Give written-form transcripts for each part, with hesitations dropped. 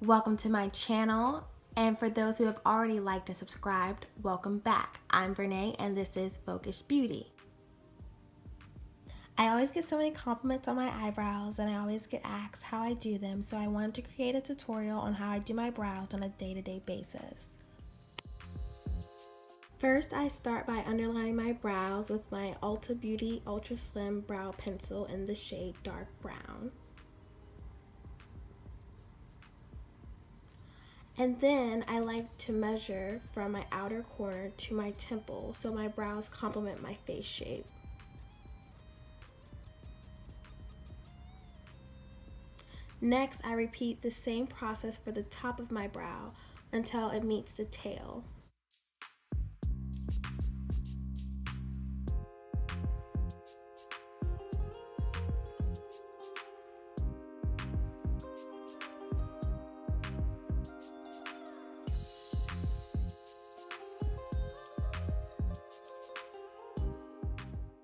Welcome to my channel, and for those who have already liked and subscribed, welcome back. I'm Renee and this is Voguish Beauty. I always get so many compliments on my eyebrows and I always get asked how I do them, so I wanted to create a tutorial on how I do my brows on a day-to-day basis. First, I start by underlining my brows with my Ulta Beauty Ultra Slim Brow Pencil in the shade Dark Brown. And then I like to measure from my outer corner to my temple so my brows complement my face shape. Next, I repeat the same process for the top of my brow until it meets the tail.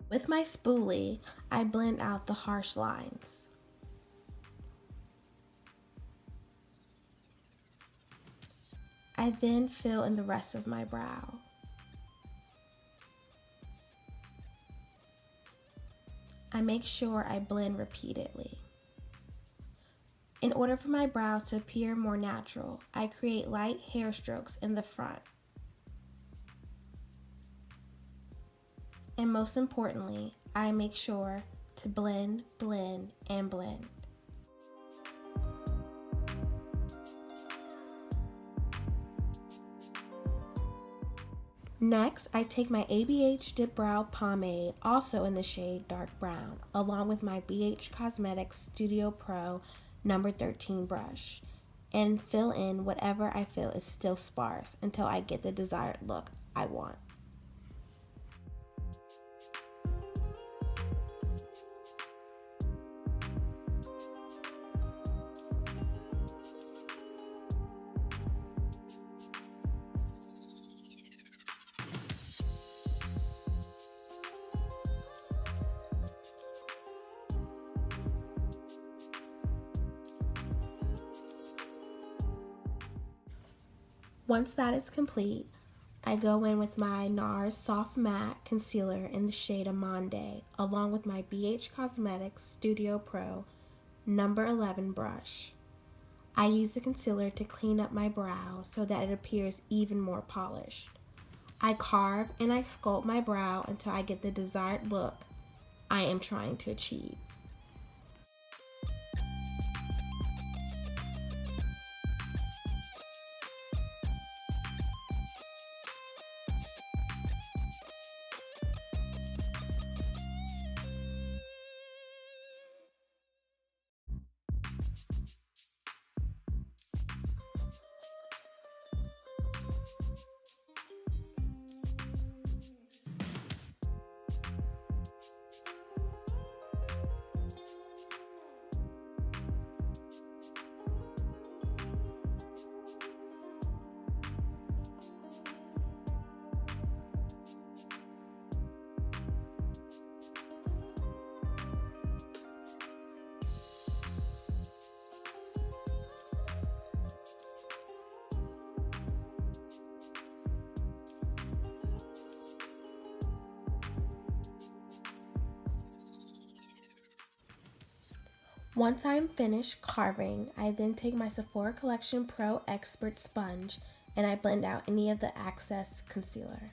With my spoolie, I blend out the harsh lines. I then fill in the rest of my brow. I make sure I blend repeatedly. In order for my brows to appear more natural, I create light hair strokes in the front. And most importantly, I make sure to blend, blend, and blend. Next, I take my ABH Dip Brow Pomade, also in the shade Dark Brown, along with my BH Cosmetics Studio Pro number 13 brush, and fill in whatever I feel is still sparse until I get the desired look I want. Once that is complete, I go in with my Nars Soft Matte Concealer in the shade Amande, along with my BH Cosmetics Studio Pro number 11 brush. I use the concealer to clean up my brow so that it appears even more polished. I carve and I sculpt my brow until I get the desired look I am trying to achieve. Once I am finished carving, I then take my Sephora Collection Pro Expert Sponge and I blend out any of the excess concealer.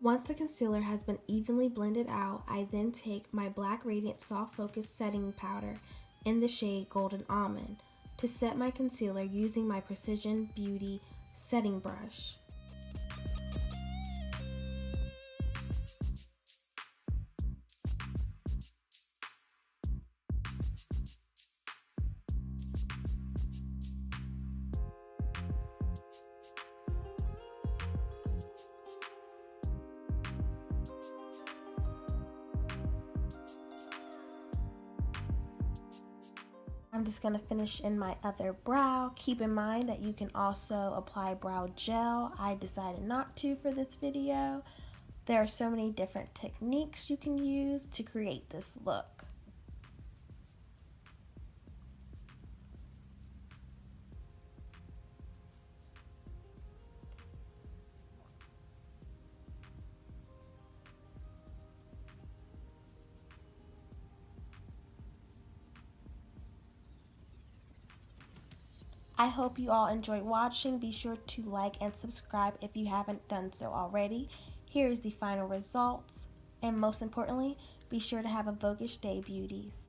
Once the concealer has been evenly blended out, I then take my black Radiance Soft Focus Setting Powder in the shade Golden Almond to set my concealer using my Precision Beauty setting brush. I'm just going to finish in my other brow. Keep in mind that you can also apply brow gel. I decided not to for this video. There are so many different techniques you can use to create this look. I hope you all enjoyed watching. Be sure to like and subscribe if you haven't done so already. Here is the final results. And most importantly, be sure to have a Voguish day, beauties.